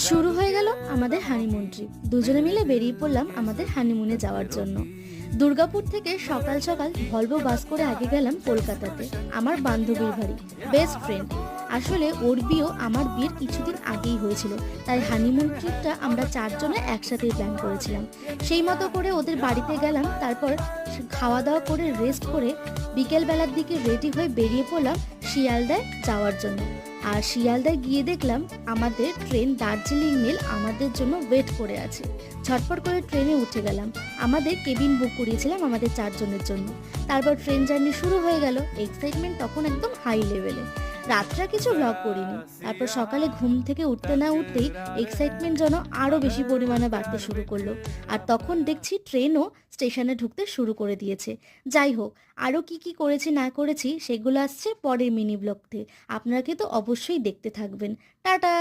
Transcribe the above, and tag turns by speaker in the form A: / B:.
A: শুরু হয়ে গেল আমাদের হানিমুন ট্রিপ। দুজনে মিলে বেরিয়ে পড়লাম আমাদের হানিমুনে যাওয়ার জন্য। দুর্গাপুর থেকে সকাল সকাল ভলভো বাস করে আগে গেলাম কলকাতাতে আমার বান্ধবীর বাড়ি, বেস্ট ফ্রেন্ড। আসলে ওর বিয়েও আমার বিয়ের কিছুদিন আগেই হয়েছিল, তাই হানিমুন ট্রিপটা আমরা চারজনে একসাথেই প্ল্যান করেছিলাম। সেই মতো করে ওদের বাড়িতে গেলাম, তারপর খাওয়া দাওয়া করে রেস্ট করে বিকেলবেলার দিকে রেডি হয়ে বেরিয়ে পড়লাম শিয়ালদায় যাওয়ার জন্য। আর শিয়ালদায় গিয়ে দেখলাম আমাদের ট্রেন দার্জিলিং মেল আমাদের জন্য ওয়েট করে আছে। ঝটপট করে ট্রেনে উঠে গেলাম। আমাদের কেবিন বুক করিয়েছিলাম আমাদের চারজনের জন্য। তারপর ট্রেন জার্নি শুরু হয়ে গেল। এক্সাইটমেন্ট তখন একদম হাই লেভেলে। রাতটা কিছু ব্লগ করিনি। তারপর সকালে ঘুম থেকে উঠতে না উঠতেই এক্সাইটমেন্ট যেন আরও বেশি পরিমাণে বাড়তে শুরু করলো। আর তখন দেখছি ট্রেনও স্টেশনে ঢুকতে শুরু করে দিয়েছে। যাই হোক, আরও কি কি করেছি না করেছি সেগুলো আসছে পরের মিনি ব্লগতে। আপনারা কিন্তু অবশ্যই দেখতে থাকবেন। টাটা।